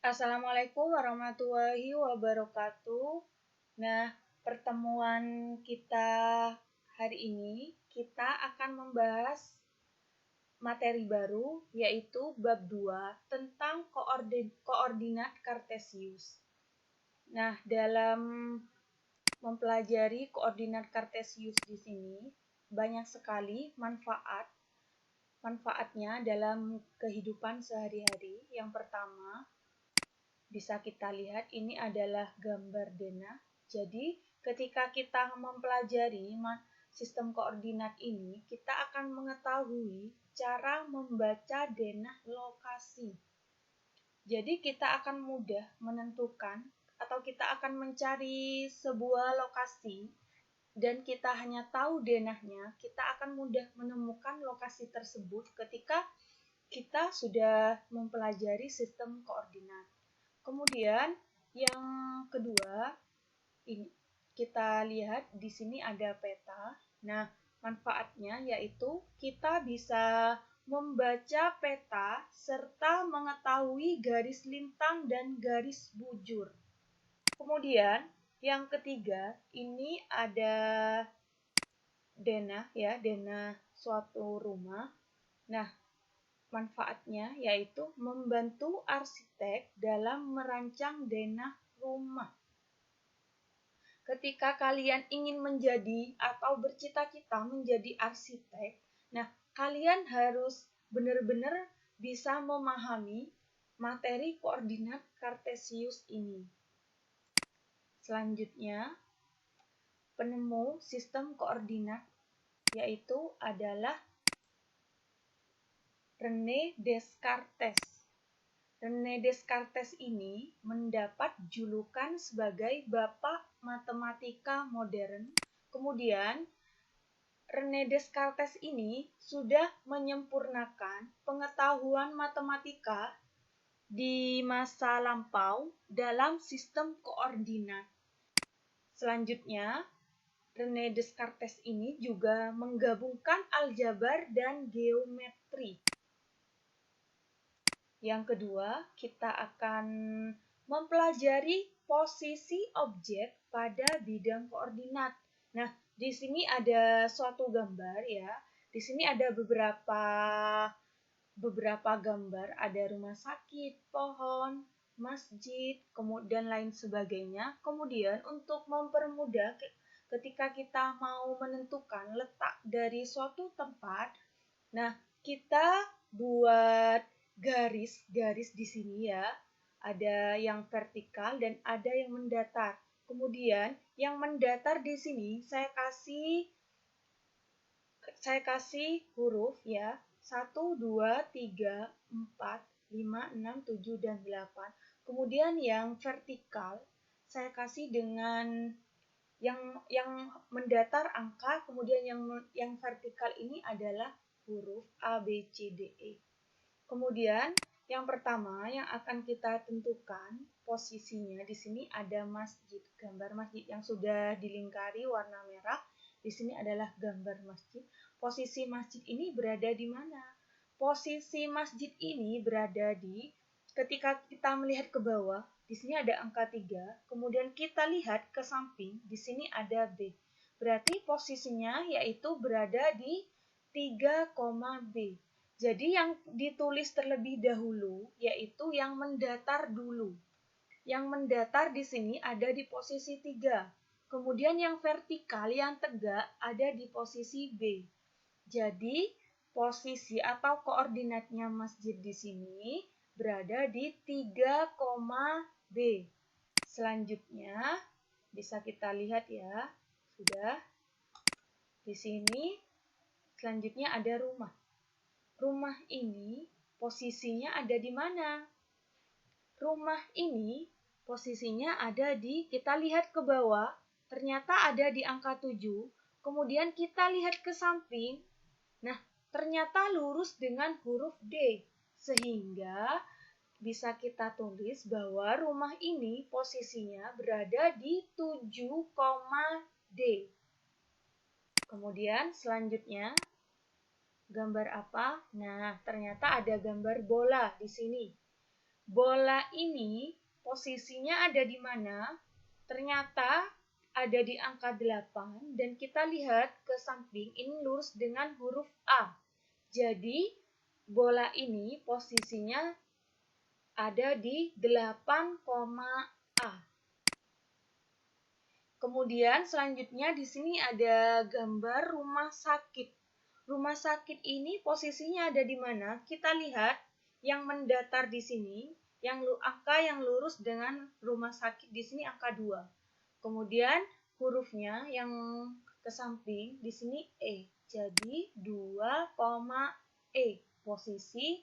Assalamualaikum warahmatullahi wabarakatuh. Nah, pertemuan kita hari ini kita akan membahas materi baru yaitu bab 2 tentang koordinat kartesius. Nah, dalam mempelajari koordinat kartesius di sini banyak sekali manfaatnya dalam kehidupan sehari-hari. Yang pertama, bisa kita lihat ini adalah gambar denah. Jadi, ketika kita mempelajari sistem koordinat ini, kita akan mengetahui cara membaca denah lokasi. Jadi, kita akan mudah menentukan atau kita akan mencari sebuah lokasi dan kita hanya tahu denahnya, kita akan mudah menemukan lokasi tersebut ketika kita sudah mempelajari sistem koordinat. Kemudian yang kedua, ini kita lihat di sini ada peta. Nah, manfaatnya yaitu kita bisa membaca peta serta mengetahui garis lintang dan garis bujur. Kemudian yang ketiga, ini ada denah ya, denah suatu rumah. Nah, manfaatnya yaitu membantu arsitek dalam merancang denah rumah. Ketika kalian ingin menjadi atau bercita-cita menjadi arsitek, nah kalian harus benar-benar bisa memahami materi koordinat kartesius ini. Selanjutnya, penemu sistem koordinat yaitu adalah René Descartes. René Descartes ini mendapat julukan sebagai Bapak Matematika Modern. Kemudian, René Descartes ini sudah menyempurnakan pengetahuan matematika di masa lampau dalam sistem koordinat. Selanjutnya, René Descartes ini juga menggabungkan aljabar dan geometri. Yang kedua, kita akan mempelajari posisi objek pada bidang koordinat. Nah, di sini ada suatu gambar ya. Di sini ada beberapa gambar, ada rumah sakit, pohon, masjid, kemudian lain sebagainya. Kemudian untuk mempermudah ketika kita mau menentukan letak dari suatu tempat, nah kita buat garis di sini ya, ada yang vertikal dan ada yang mendatar. Kemudian yang mendatar di sini saya kasih huruf ya, 1, 2, 3, 4, 5, 6, 7, dan 8. Kemudian yang vertikal saya kasih dengan yang mendatar angka, kemudian yang vertikal ini adalah huruf A, B, C, D, E. Kemudian yang pertama yang akan kita tentukan posisinya di sini ada masjid, gambar masjid yang sudah dilingkari warna merah. Di sini adalah gambar masjid. Posisi masjid ini berada di mana? Posisi masjid ini berada di ketika kita melihat ke bawah, di sini ada angka 3, kemudian kita lihat ke samping, di sini ada B. Berarti posisinya yaitu berada di 3, B. Jadi yang ditulis terlebih dahulu yaitu yang mendatar dulu. Yang mendatar di sini ada di posisi 3. Kemudian yang vertikal, yang tegak ada di posisi B. Jadi posisi atau koordinatnya masjid di sini berada di 3, B. Selanjutnya bisa kita lihat ya. Sudah. Di sini selanjutnya ada rumah. Rumah ini posisinya ada di mana? Rumah ini posisinya ada di, kita lihat ke bawah, ternyata ada di angka 7. Kemudian kita lihat ke samping, nah ternyata lurus dengan huruf D. Sehingga bisa kita tulis bahwa rumah ini posisinya berada di 7, D. Kemudian selanjutnya, gambar apa? Nah, ternyata ada gambar bola di sini. bola ini posisinya ada di mana? Ternyata ada di angka 8 dan kita lihat ke samping ini lurus dengan huruf A. Jadi bola ini posisinya ada di 8, A. Kemudian selanjutnya di sini ada gambar rumah sakit. Rumah sakit ini posisinya ada di mana? Kita lihat yang mendatar di sini, angka yang lurus dengan rumah sakit di sini angka 2. Kemudian hurufnya yang ke samping di sini E. Jadi 2, E posisi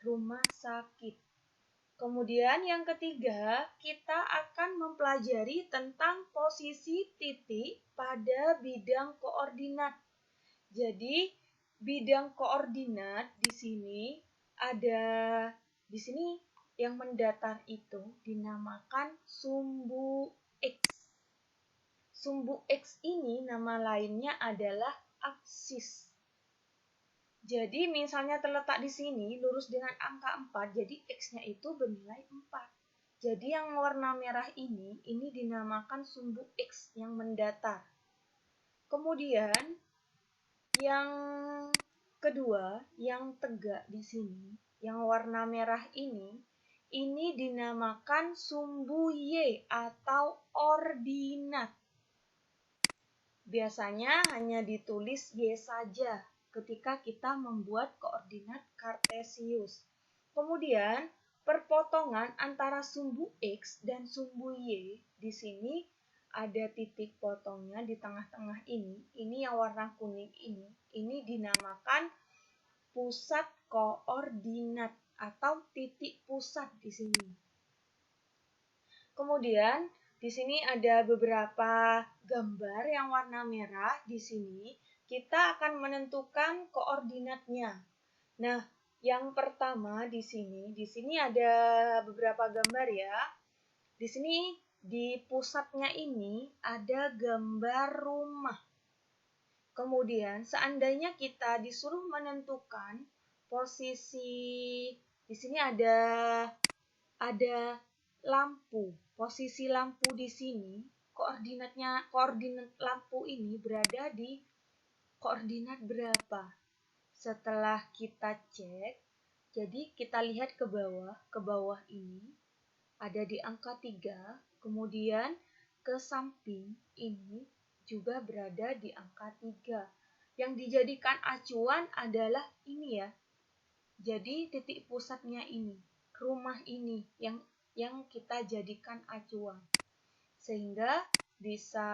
rumah sakit. Kemudian yang ketiga, kita akan mempelajari tentang posisi titik pada bidang koordinat. Jadi, bidang koordinat di sini ada yang mendatar itu dinamakan sumbu X. Sumbu X ini nama lainnya adalah aksis. Jadi misalnya terletak di sini lurus dengan angka 4, jadi X-nya itu bernilai 4. Jadi yang warna merah ini dinamakan sumbu X yang mendatar. Kemudian yang kedua, yang tegak di sini, yang warna merah ini dinamakan sumbu Y atau ordinat. Biasanya hanya ditulis Y saja ketika kita membuat koordinat kartesius. Kemudian, perpotongan antara sumbu X dan sumbu Y di sini ada titik potongnya di tengah-tengah ini yang warna kuning ini dinamakan pusat koordinat atau titik pusat di sini. Kemudian di sini ada beberapa gambar yang warna merah. Di sini kita akan menentukan koordinatnya. Nah, yang pertama di sini ada beberapa gambar ya. Di sini di pusatnya ini ada gambar rumah. Kemudian seandainya kita disuruh menentukan posisi, di sini ada lampu. Posisi lampu di sini, koordinat lampu ini berada di koordinat berapa? Setelah kita cek, jadi kita lihat ke bawah ini ada di angka 3, kemudian ke samping ini juga berada di angka 3. Yang dijadikan acuan adalah ini ya. Jadi titik pusatnya ini, rumah ini yang kita jadikan acuan. Sehingga bisa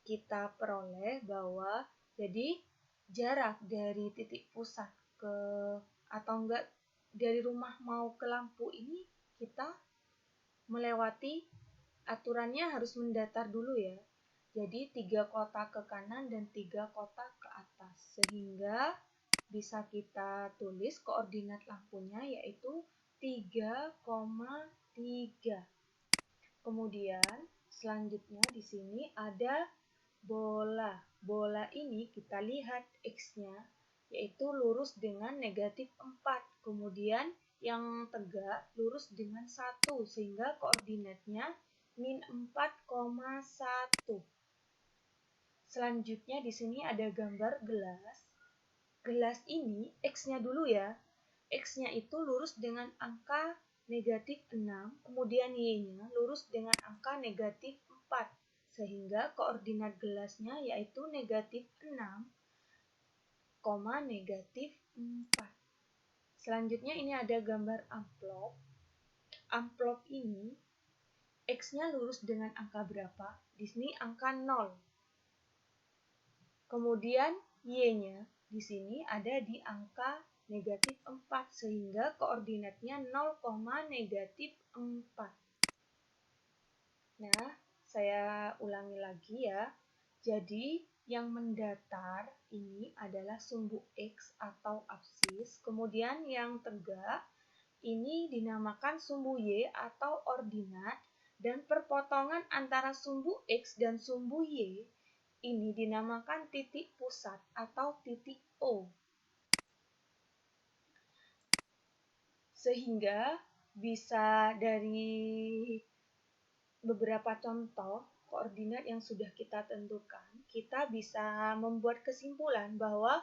kita peroleh bahwa jadi jarak dari titik pusat dari rumah mau ke lampu ini kita melewati aturannya harus mendatar dulu ya. Jadi 3 kotak ke kanan dan 3 kotak ke atas. Sehingga bisa kita tulis koordinat lampunya yaitu 3,3. Kemudian selanjutnya di sini ada bola. Bola ini kita lihat X-nya yaitu lurus dengan negatif 4. Kemudian yang tegak lurus dengan 1 sehingga koordinatnya min 4,1. Selanjutnya di sini ada gambar gelas. Gelas ini X-nya dulu ya. X-nya itu lurus dengan angka negatif 6, kemudian Y-nya lurus dengan angka negatif 4. Sehingga koordinat gelasnya yaitu negatif 6, negatif 4. Selanjutnya ini ada gambar amplop. Amplop ini X-nya lurus dengan angka berapa? Di sini angka 0. Kemudian Y-nya di sini ada di angka negatif 4 sehingga koordinatnya 0, negatif 4. Nah, saya ulangi lagi ya. Jadi yang mendatar ini adalah sumbu X atau absis. Kemudian yang tegak ini dinamakan sumbu Y atau ordinat. Dan perpotongan antara sumbu X dan sumbu Y ini dinamakan titik pusat atau titik O. Sehingga bisa dari beberapa contoh koordinat yang sudah kita tentukan, kita bisa membuat kesimpulan bahwa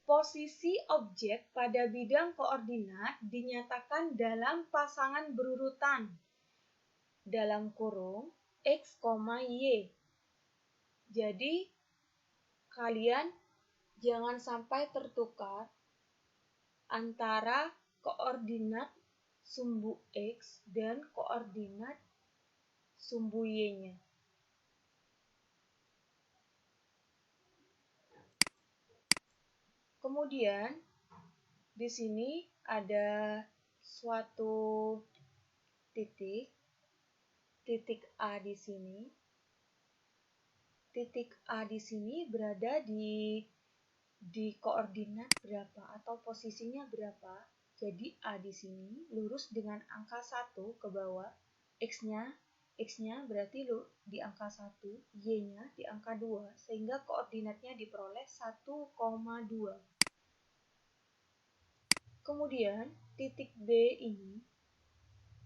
posisi objek pada bidang koordinat dinyatakan dalam pasangan berurutan dalam kurung X, Y. Jadi, kalian jangan sampai tertukar antara koordinat sumbu X dan koordinat sumbu Y-nya. Kemudian, di sini ada suatu titik A di sini. Titik A di sini berada di koordinat berapa atau posisinya berapa. Jadi A di sini lurus dengan angka 1 ke bawah. X-nya berarti di angka 1, Y-nya di angka 2, sehingga koordinatnya diperoleh 1,2. Kemudian titik B ini,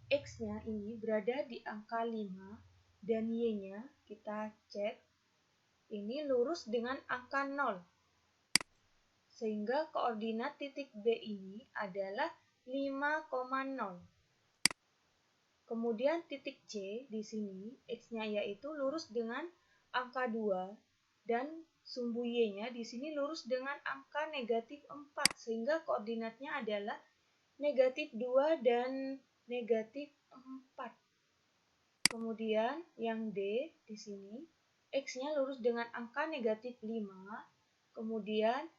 X-nya ini berada di angka 5 dan Y-nya kita cek ini lurus dengan angka 0. Sehingga koordinat titik B ini adalah 5,0. Kemudian titik C di sini, X-nya yaitu lurus dengan angka 2 dan sumbu Y-nya di sini lurus dengan angka negatif 4, sehingga koordinatnya adalah negatif 2 dan negatif 4. Kemudian yang D di sini, X-nya lurus dengan angka negatif 5, kemudian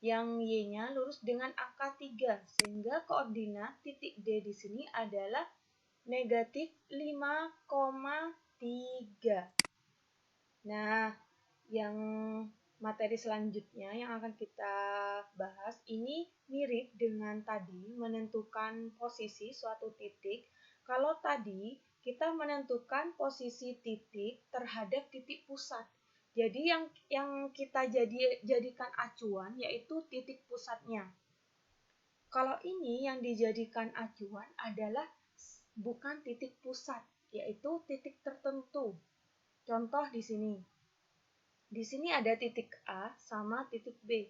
yang Y-nya lurus dengan angka 3, sehingga koordinat titik D di sini adalah negatif 5,3. Nah, yang materi selanjutnya yang akan kita bahas ini mirip dengan tadi menentukan posisi suatu titik. Kalau tadi kita menentukan posisi titik terhadap titik pusat. Jadi yang kita jadikan acuan yaitu titik pusatnya. Kalau ini yang dijadikan acuan adalah bukan titik pusat, yaitu titik tertentu. Contoh di sini. Di sini ada titik A sama titik B.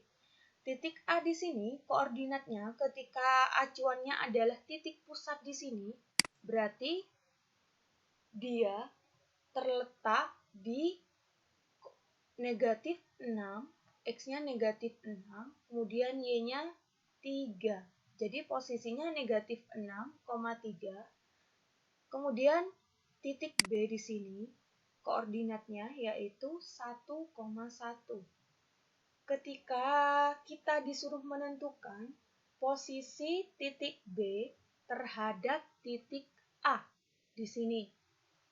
Titik A di sini koordinatnya ketika acuannya adalah titik pusat di sini, berarti dia terletak di negatif 6, X-nya negatif 6, kemudian Y-nya 3. Jadi posisinya negatif 6,3. Kemudian titik B di sini koordinatnya yaitu 1,1. Ketika kita disuruh menentukan posisi titik B terhadap titik A di sini.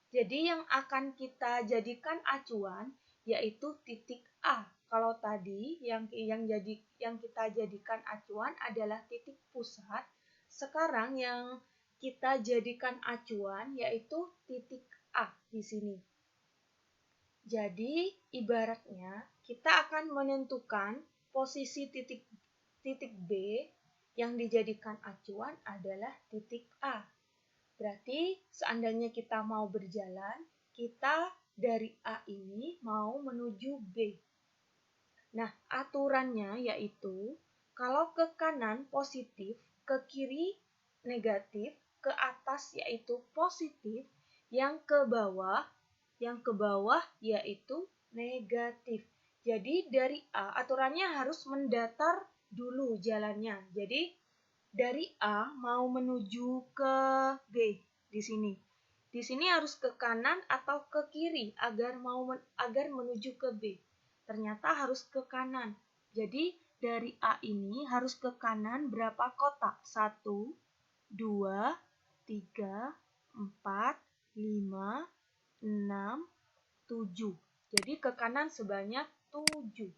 Jadi yang akan kita jadikan acuan yaitu titik A. Kalau tadi yang kita jadikan acuan adalah titik pusat, sekarang yang kita jadikan acuan yaitu titik A di sini. Jadi ibaratnya kita akan menentukan posisi titik B yang dijadikan acuan adalah titik A. Berarti seandainya kita mau berjalan, kita dari A ini mau menuju B. Nah, aturannya yaitu kalau ke kanan positif, ke kiri negatif, ke atas yaitu positif, yang ke bawah yaitu negatif. Jadi dari A aturannya harus mendatar dulu jalannya. Jadi dari A mau menuju ke B di sini. Di sini harus ke kanan atau ke kiri agar menuju ke B. Ternyata harus ke kanan. Jadi dari A ini harus ke kanan berapa kotak? 1, 2, 3, 4, 5, 6, 7. Jadi ke kanan sebanyak 7.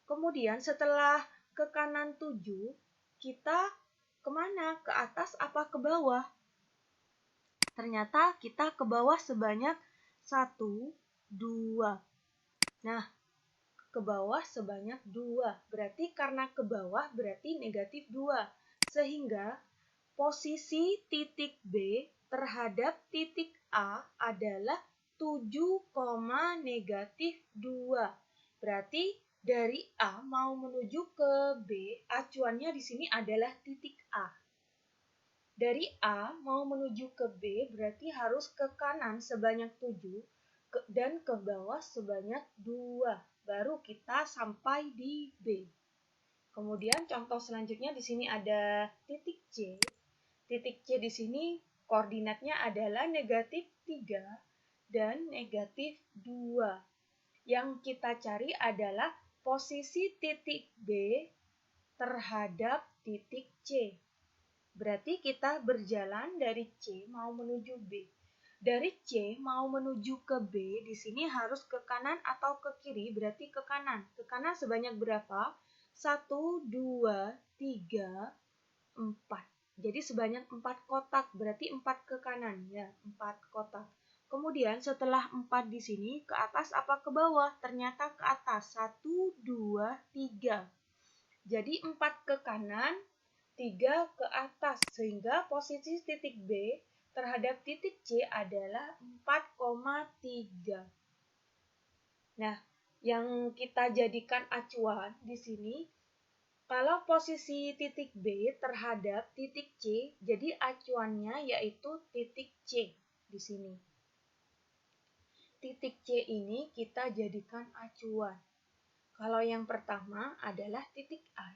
Kemudian setelah ke kanan 7, kita kemana? Ke atas apa ke bawah? Ternyata kita ke bawah sebanyak 1, 2. Nah, ke bawah sebanyak 2. Berarti karena ke bawah berarti negatif 2. Sehingga posisi titik B terhadap titik A adalah 7, negatif 2. Berarti dari A mau menuju ke B, acuannya di sini adalah titik A. Dari A mau menuju ke B berarti harus ke kanan sebanyak 7 dan ke bawah sebanyak 2. Baru kita sampai di B. Kemudian contoh selanjutnya di sini ada titik C. Titik C di sini koordinatnya adalah negatif 3 dan negatif 2. Yang kita cari adalah posisi titik B terhadap titik C. Berarti kita berjalan dari C mau menuju B. Dari C mau menuju ke B, di sini harus ke kanan atau ke kiri, berarti ke kanan. Ke kanan sebanyak berapa? 1, 2, 3, 4. Jadi sebanyak 4 kotak, berarti 4 ke kanan ya, 4 kotak. Kemudian setelah 4 di sini, ke atas apa ke bawah? Ternyata ke atas, 1, 2, 3. Jadi 4 ke kanan, 3 ke atas, sehingga posisi titik B terhadap titik C adalah 4,3. Nah, yang kita jadikan acuan di sini, kalau posisi titik B terhadap titik C, jadi acuannya yaitu titik C di sini. Titik C ini kita jadikan acuan. Kalau yang pertama adalah titik A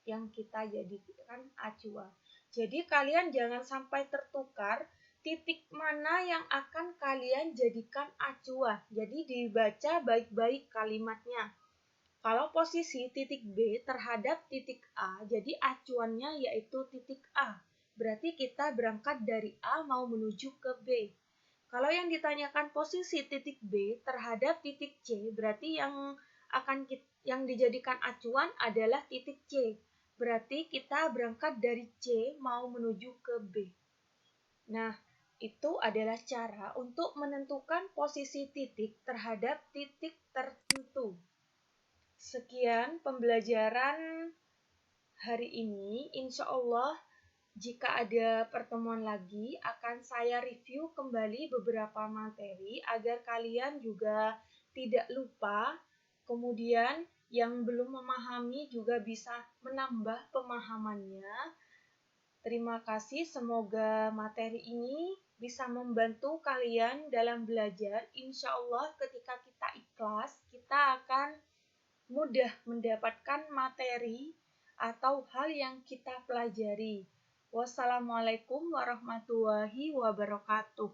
yang kita jadikan acuan. Jadi kalian jangan sampai tertukar titik mana yang akan kalian jadikan acuan. Jadi dibaca baik-baik kalimatnya. Kalau posisi titik B terhadap titik A, jadi acuannya yaitu titik A. Berarti kita berangkat dari A mau menuju ke B. Kalau yang ditanyakan posisi titik B terhadap titik C, berarti yang dijadikan acuan adalah titik C. Berarti kita berangkat dari C mau menuju ke B. Nah, itu adalah cara untuk menentukan posisi titik terhadap titik tertentu. Sekian pembelajaran hari ini. Insya Allah, jika ada pertemuan lagi, akan saya review kembali beberapa materi agar kalian juga tidak lupa. Kemudian yang belum memahami juga bisa menambah pemahamannya. Terima kasih, semoga materi ini bisa membantu kalian dalam belajar. Insya Allah ketika kita ikhlas, kita akan mudah mendapatkan materi atau hal yang kita pelajari. Wassalamualaikum warahmatullahi wabarakatuh.